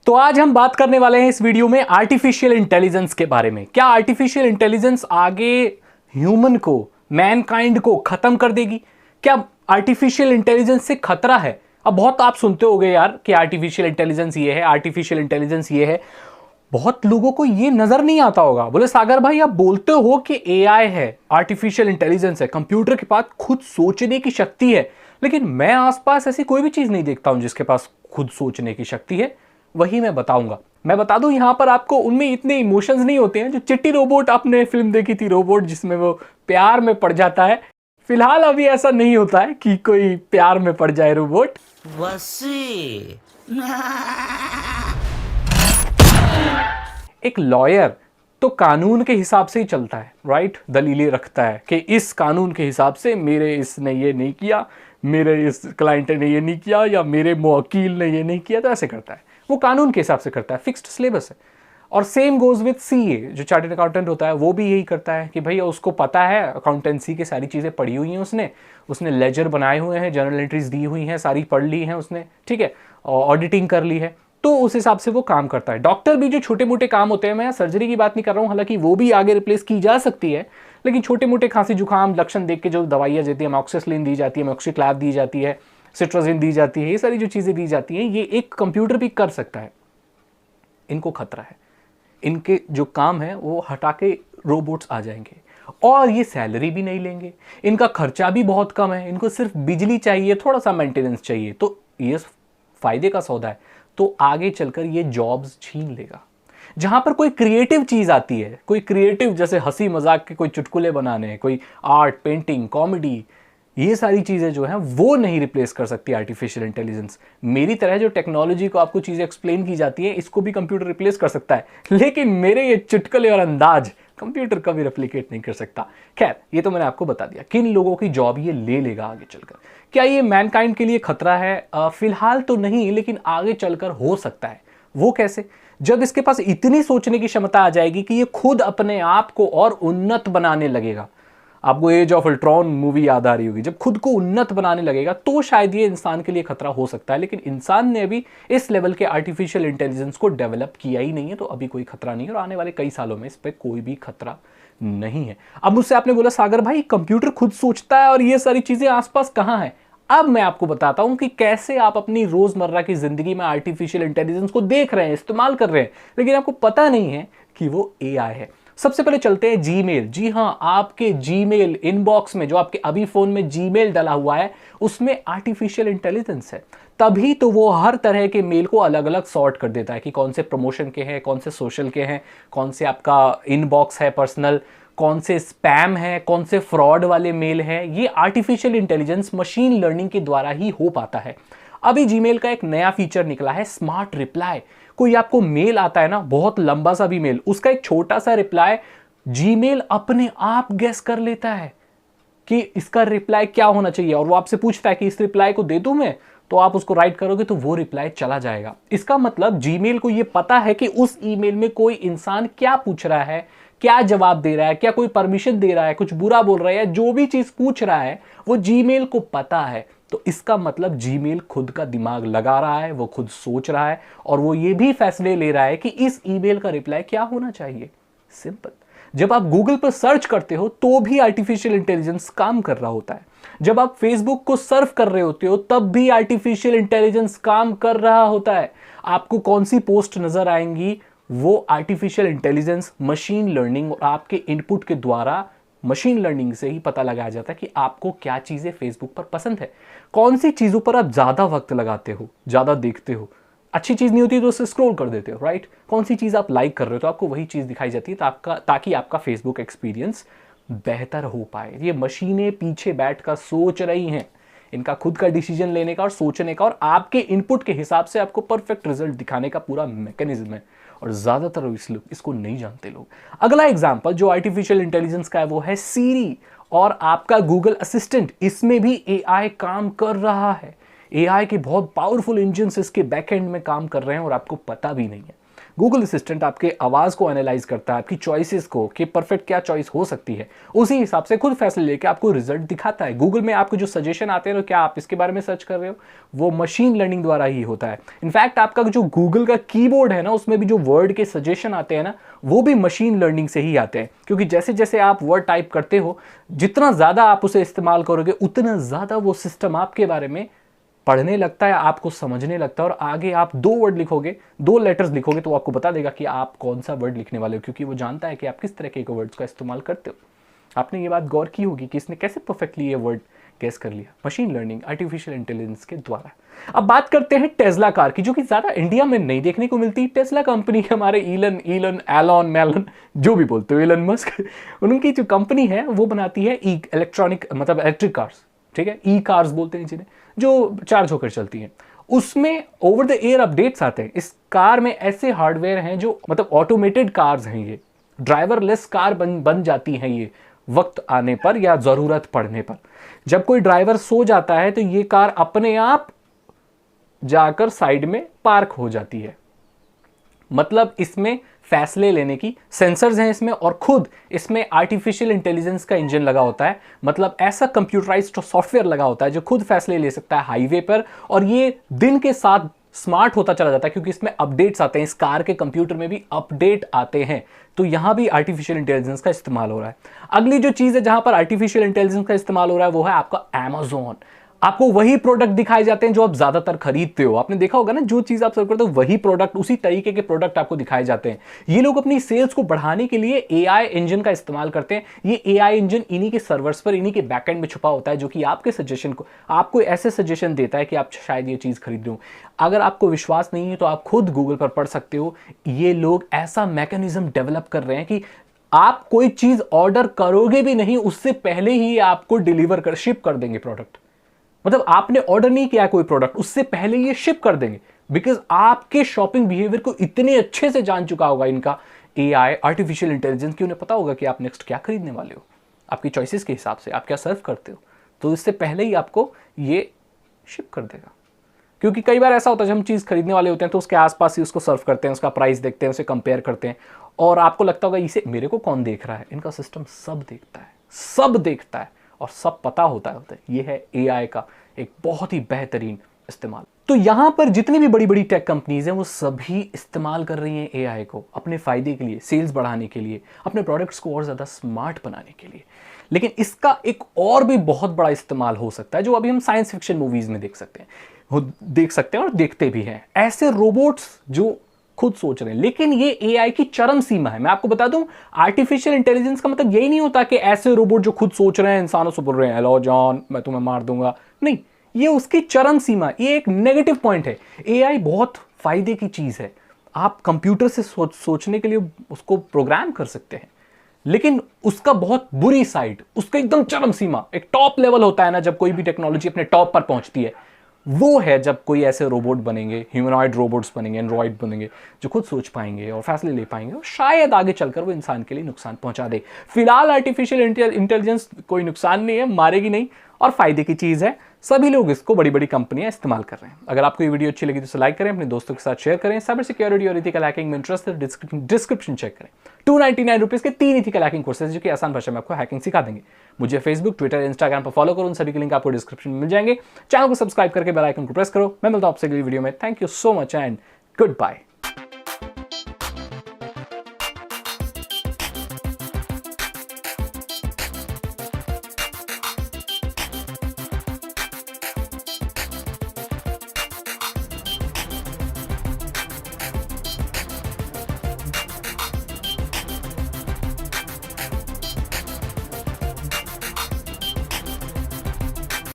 तो आज हम बात करने वाले हैं इस वीडियो में आर्टिफिशियल इंटेलिजेंस के बारे में। क्या आर्टिफिशियल इंटेलिजेंस आगे ह्यूमन को, मैनकाइंड को खत्म कर देगी? क्या आर्टिफिशियल इंटेलिजेंस से खतरा है? अब बहुत आप सुनते होंगे यार कि आर्टिफिशियल इंटेलिजेंस ये है, आर्टिफिशियल इंटेलिजेंस ये है। बहुत लोगों को ये नजर नहीं आता होगा। बोले सागर भाई, आप बोलते हो कि एआई है, आर्टिफिशियल इंटेलिजेंस है, कंप्यूटर के पास खुद सोचने की शक्ति है, लेकिन मैं आसपास ऐसी कोई भी चीज नहीं देखता हूं जिसके पास खुद सोचने की शक्ति है। वही मैं बताऊंगा। मैं बता दूं यहां पर आपको, उनमें इतने इमोशंस नहीं होते हैं। जो चिट्टी रोबोट आपने फिल्म देखी थी, रोबोट जिसमें वो प्यार में पड़ जाता है, फिलहाल अभी ऐसा नहीं होता है कि कोई प्यार में पड़ जाए रोबोट। वसी एक लॉयर तो कानून के हिसाब से ही चलता है, राइट? दलीलें रखता है कि इस कानून के हिसाब से मेरे इसने ये नहीं किया, मेरे इस क्लाइंट ने ये नहीं किया, या मेरे वकील ने ये नहीं किया, तो ऐसे करता है। वो कानून के हिसाब से करता है, फिक्स्ड सिलेबस है। और सेम गोज विद सीए, जो चार्टर्ड अकाउंटेंट होता है, वो भी यही करता है कि भैया उसको पता है, अकाउंटेंसी की सारी चीज़ें पढ़ी हुई हैं उसने लेजर बनाए हुए हैं, जर्नल एंट्रीज दी हुई हैं, सारी पढ़ ली हैं उसने, ठीक है, और ऑडिटिंग कर ली है, तो उस हिसाब से वो काम करता है। डॉक्टर भी जो छोटे मोटे काम होते हैं, मैं सर्जरी की बात नहीं कर रहा हूँ, हालांकि वो भी आगे रिप्लेस की जा सकती है, लेकिन छोटे मोटे खांसी जुकाम लक्षण देख के जो दवाइयाँ देती है, अमॉक्सिसिलिन दी जाती है, अमॉक्सिक्लाव दी जाती है, सिट्रोजिन दी जाती है, ये सारी जो चीज़ें दी जाती हैं, ये एक कंप्यूटर भी कर सकता है। इनको खतरा है, इनके जो काम है वो हटा के रोबोट्स आ जाएंगे, और ये सैलरी भी नहीं लेंगे, इनका खर्चा भी बहुत कम है, इनको सिर्फ बिजली चाहिए, थोड़ा सा मेंटेनेंस चाहिए, तो ये फायदे का सौदा है। तो आगे चलकर ये जॉब्स छीन लेगा। जहां पर कोई क्रिएटिव चीज आती है, कोई क्रिएटिव, जैसे हंसी मजाक के कोई चुटकुले बनाने, कोई आर्ट, पेंटिंग, कॉमेडी, ये सारी चीजें जो हैं वो नहीं रिप्लेस कर सकती आर्टिफिशियल इंटेलिजेंस। मेरी तरह जो टेक्नोलॉजी को आपको चीजें एक्सप्लेन की जाती है, इसको भी कंप्यूटर रिप्लेस कर सकता है, लेकिन मेरे ये चुटकुले और अंदाज कंप्यूटर कभी रेप्लिकेट नहीं कर सकता। खैर, ये तो मैंने आपको बता दिया किन लोगों की जॉब ये ले लेगा आगे चलकर। क्या ये मैनकाइंड के लिए खतरा है? फिलहाल तो नहीं, लेकिन आगे चलकर हो सकता है। वो कैसे? जब इसके पास इतनी सोचने की क्षमता आ जाएगी कि ये खुद अपने आप को और उन्नत बनाने लगेगा। आपको एज ऑफ अल्ट्रॉन मूवी याद आ रही होगी, जब खुद को उन्नत बनाने लगेगा तो शायद ये इंसान के लिए खतरा हो सकता है, लेकिन इंसान ने अभी इस लेवल के आर्टिफिशियल इंटेलिजेंस को डेवलप किया ही नहीं है, तो अभी कोई खतरा नहीं है, और आने वाले कई सालों में इस पर कोई भी खतरा नहीं है। अब मुझसे आपने बोला सागर भाई, कंप्यूटर खुद सोचता है और ये सारी चीजें आसपास कहां है? अब मैं आपको बताता हूं कि कैसे आप अपनी रोजमर्रा की जिंदगी में आर्टिफिशियल इंटेलिजेंस को देख रहे हैं, इस्तेमाल कर रहे हैं, लेकिन आपको पता नहीं है कि वो एआई है। सबसे पहले चलते हैं जीमेल। जी हां, आपके जीमेल इनबॉक्स में, जो आपके अभी फोन में जीमेल डला हुआ है, उसमें आर्टिफिशियल इंटेलिजेंस है। तभी तो वो हर तरह के मेल को अलग अलग सॉर्ट कर देता है कि कौन से प्रमोशन के हैं, कौन से सोशल के हैं, कौन से आपका इनबॉक्स है पर्सनल, कौन से स्पैम है, कौन से फ्रॉड वाले मेल हैं। ये आर्टिफिशियल इंटेलिजेंस, मशीन लर्निंग के द्वारा ही हो पाता है। अभी जीमेल का एक नया फीचर निकला है, स्मार्ट रिप्लाई। कोई आपको मेल आता है ना, बहुत लंबा सा भी मेल, उसका एक छोटा सा रिप्लाई जीमेल अपने आप गेस कर लेता है कि इसका रिप्लाई क्या होना चाहिए, और वो आपसे पूछता है कि इस रिप्लाई को दे दूं मैं, तो आप उसको राइट करोगे तो वो रिप्लाई चला जाएगा। इसका मतलब जीमेल को ये पता है कि उस ईमेल में कोई इंसान क्या पूछ रहा है, क्या जवाब दे रहा है, क्या कोई परमिशन दे रहा है, कुछ बुरा बोल रहा है, जो भी चीज पूछ रहा है वो जीमेल को पता है। तो इसका मतलब जीमेल खुद का दिमाग लगा रहा है, वो खुद सोच रहा है, और वो ये भी फैसले ले रहा है कि इस ईमेल का रिप्लाई क्या होना चाहिए। सिंपल। जब आप गूगल पर सर्च करते हो तो भी आर्टिफिशियल इंटेलिजेंस काम कर रहा होता है। जब आप फेसबुक को सर्फ कर रहे होते हो तब भी आर्टिफिशियल इंटेलिजेंस काम कर रहा होता है। आपको कौन सी पोस्ट नजर आएंगी, वो आर्टिफिशियल इंटेलिजेंस, मशीन लर्निंग और आपके इनपुट के द्वारा मशीन लर्निंग से ही पता लगाया जाता है कि आपको क्या चीजें फेसबुक पर पसंद है, कौन सी चीजों पर आप ज्यादा वक्त लगाते हो, ज्यादा देखते हो। अच्छी चीज नहीं होती तो उसे स्क्रॉल कर देते हो, राइट? कौन सी चीज आप लाइक कर रहे हो तो आपको वही चीज दिखाई जाती है, ताकि आपका फेसबुक एक्सपीरियंस बेहतर हो पाए। ये मशीनें पीछे बैठकर सोच रही हैं, इनका खुद का डिसीजन लेने का और सोचने का, और आपके इनपुट के हिसाब से आपको परफेक्ट रिजल्ट दिखाने का पूरा मैकेनिज्म है, और ज्यादातर इसको नहीं जानते लोग। अगला एग्जांपल जो आर्टिफिशियल इंटेलिजेंस का है वो है सीरी और आपका गूगल असिस्टेंट। इसमें भी एआई काम कर रहा है। एआई के बहुत पावरफुल इंजन्स इसके बैकएंड में काम कर रहे हैं और आपको पता भी नहीं है। गूगल असिस्टेंट आपके आवाज़ को एनालाइज करता है, आपकी चॉइसेस को कि परफेक्ट क्या चॉइस हो सकती है, उसी हिसाब से खुद फैसले लेके आपको रिजल्ट दिखाता है। गूगल में आपको जो सजेशन आते हैं, तो क्या आप इसके बारे में सर्च कर रहे हो, वो मशीन लर्निंग द्वारा ही होता है। इनफैक्ट आपका जो गूगल का कीबोर्ड है ना, उसमें भी जो वर्ड के सजेशन आते हैं ना, वो भी मशीन लर्निंग से ही आते हैं, क्योंकि जैसे जैसे आप वर्ड टाइप करते हो, जितना ज़्यादा आप उसे इस्तेमाल करोगे, उतना ज़्यादा वो सिस्टम आपके बारे में पढ़ने लगता है, आपको समझने लगता है, और आगे आप 2 वर्ड लिखोगे, 2 लेटर्स लिखोगे, तो आपको बता देगा कि आप कौन सा वर्ड लिखने वाले हो, क्योंकि वो जानता है कि आप किस तरह के वर्ड्स का इस्तेमाल करते हो। आपने ये बात गौर की होगी कि इसने कैसे परफेक्टली ये वर्ड गेस कर लिया, मशीन लर्निंग, आर्टिफिशियल इंटेलिजेंस के द्वारा। अब बात करते हैं टेस्ला कार की, जो कि ज़्यादा इंडिया में नहीं देखने को मिलती। टेस्ला कंपनी के हमारे एलन मेलन जो भी बोलते हो, एलन मस्क, उनकी जो कंपनी है वो बनाती है इलेक्ट्रॉनिक मतलब इलेक्ट्रिक कार्स, ठीक है, ई कार्स बोलते हैं जिन्हें, जो चार्ज होकर चलती हैं। उसमें ओवर द एयर अपडेट्स आते हैं। इस कार में ऐसे हार्डवेयर हैं जो मतलब ऑटोमेटेड कार्स हैं, ये ड्राइवरलेस कार बन जाती हैं ये वक्त आने पर या ज़रूरत पड़ने पर। जब कोई ड्राइवर सो जाता है तो ये कार अपने आप जाकर साइड में पार्क हो जाती है। मतलब इसमें फैसले लेने की सेंसर्स हैं इसमें, और खुद इसमें आर्टिफिशियल इंटेलिजेंस का इंजन लगा होता है। मतलब ऐसा कंप्यूटराइज्ड सॉफ्टवेयर लगा होता है जो खुद फैसले ले सकता है हाईवे पर, और ये दिन के साथ स्मार्ट होता चला जाता है, क्योंकि इसमें अपडेट्स आते हैं। इस कार के कंप्यूटर में भी अपडेट आते हैं, तो यहां भी आर्टिफिशियल इंटेलिजेंस का इस्तेमाल हो रहा है। अगली जो चीज है जहां पर आर्टिफिशियल इंटेलिजेंस का इस्तेमाल हो रहा है, वो है आपका Amazon। आपको वही प्रोडक्ट दिखाए जाते हैं जो आप ज्यादातर खरीदते हो। आपने देखा होगा ना, जो चीज आप सर्च करते हो वही प्रोडक्ट, उसी तरीके के प्रोडक्ट आपको दिखाए जाते हैं। ये लोग अपनी सेल्स को बढ़ाने के लिए एआई इंजन का इस्तेमाल करते हैं। ये एआई इंजन इन्हीं के सर्वर्स पर, इन्हीं के बैकएंड में छुपा होता है, जो कि आपके सजेशन को, आपको ऐसे सजेशन देता है कि आप शायद ये चीज खरीद लो। अगर आपको विश्वास नहीं है तो आप खुद गूगल पर पढ़ सकते हो। ये लोग ऐसा मैकेनिज्म डेवलप कर रहे हैं कि आप कोई चीज ऑर्डर करोगे भी नहीं, उससे पहले ही आपको डिलीवर कर, शिप कर देंगे प्रोडक्ट। मतलब आपने ऑर्डर नहीं किया कोई प्रोडक्ट, उससे पहले ये शिप कर देंगे, बिकॉज आपके शॉपिंग बिहेवियर को इतने अच्छे से जान चुका होगा इनका एआई, आर्टिफिशियल इंटेलिजेंस, कि उन्हें पता होगा कि आप नेक्स्ट क्या खरीदने वाले हो, आपकी चॉइसेस के हिसाब से आप क्या सर्व करते हो, तो इससे पहले ही आपको ये शिप कर देगा। क्योंकि कई बार ऐसा होता है जब हम चीज़ खरीदने वाले होते हैं तो उसके आसपास ही उसको सर्व करते हैं, उसका प्राइस देखते हैं, उसे कंपेयर करते हैं, और आपको लगता होगा इसे मेरे को कौन देख रहा है। इनका सिस्टम सब देखता है, सब देखता है, और सब पता होता है। ये है एआई का एक बहुत ही बेहतरीन इस्तेमाल। तो यहां पर जितनी भी बड़ी बड़ी टेक कंपनीज हैं वो सभी इस्तेमाल कर रही हैं एआई को अपने फायदे के लिए, सेल्स बढ़ाने के लिए, अपने प्रोडक्ट्स को और ज्यादा स्मार्ट बनाने के लिए। लेकिन इसका एक और भी बहुत बड़ा इस्तेमाल हो सकता है, जो अभी हम साइंस फिक्शन मूवीज में देख सकते हैं और देखते भी हैं। ऐसे रोबोट्स जो खुद सोच रहे हैं, लेकिन ये एआई की चरम सीमा है। मैं आपको बता दूं, आर्टिफिशियल इंटेलिजेंस का मतलब यही नहीं होता कि ऐसे रोबोट जो खुद सोच रहे हैं, इंसानों से बोल रहे हैं हेलो जॉन मैं तुम्हें मार दूंगा, नहीं, ये उसकी चरम सीमा, ये एक नेगेटिव पॉइंट है। एआई बहुत फायदे की चीज है, आप कंप्यूटर से सोचने के लिए उसको प्रोग्राम कर सकते हैं, लेकिन उसका बहुत बुरी साइड, उसका एकदम चरम सीमा, एक टॉप लेवल होता है ना, जब कोई भी टेक्नोलॉजी अपने टॉप पर पहुंचती है, वो है जब कोई ऐसे रोबोट बनेंगे, ह्यूमनॉइड रोबोट्स बनेंगे, एंड्रॉइड बनेंगे, जो खुद सोच पाएंगे और फैसले ले पाएंगे, और शायद आगे चलकर वो इंसान के लिए नुकसान पहुंचा दे। फिलहाल आर्टिफिशियल इंटेलिजेंस कोई नुकसान नहीं है, मारेगी नहीं, और फायदे की चीज है। सभी लोग इसको, बड़ी बड़ी कंपनियां इस्तेमाल कर रहे हैं। अगर आपको ये वीडियो अच्छी लगी तो इसे लाइक करें, अपने दोस्तों के साथ शेयर करें। साइबर सिक्योरिटी और इथिकल हैकिंग में इंटरेस्ट है, डिस्क्रिप्शन चेक करें। 299 रुपीज के 3 इथिकल हैकिंग कोर्सेज जो कि आसान भाषा में आपको हैकिंग सिखा देंगे। मुझे फेसबुक, ट्विटर, इंस्टाग्राम पर फॉलो करो, उन सभी के लिंक आपको डिस्क्रिप्शन में मिल जाएंगे। चैनल को सब्सक्राइब करके बेल आइकन को प्रेस करो। मैं मिलता हूं आपसे अगली वीडियो में। Thank you so much and good bye.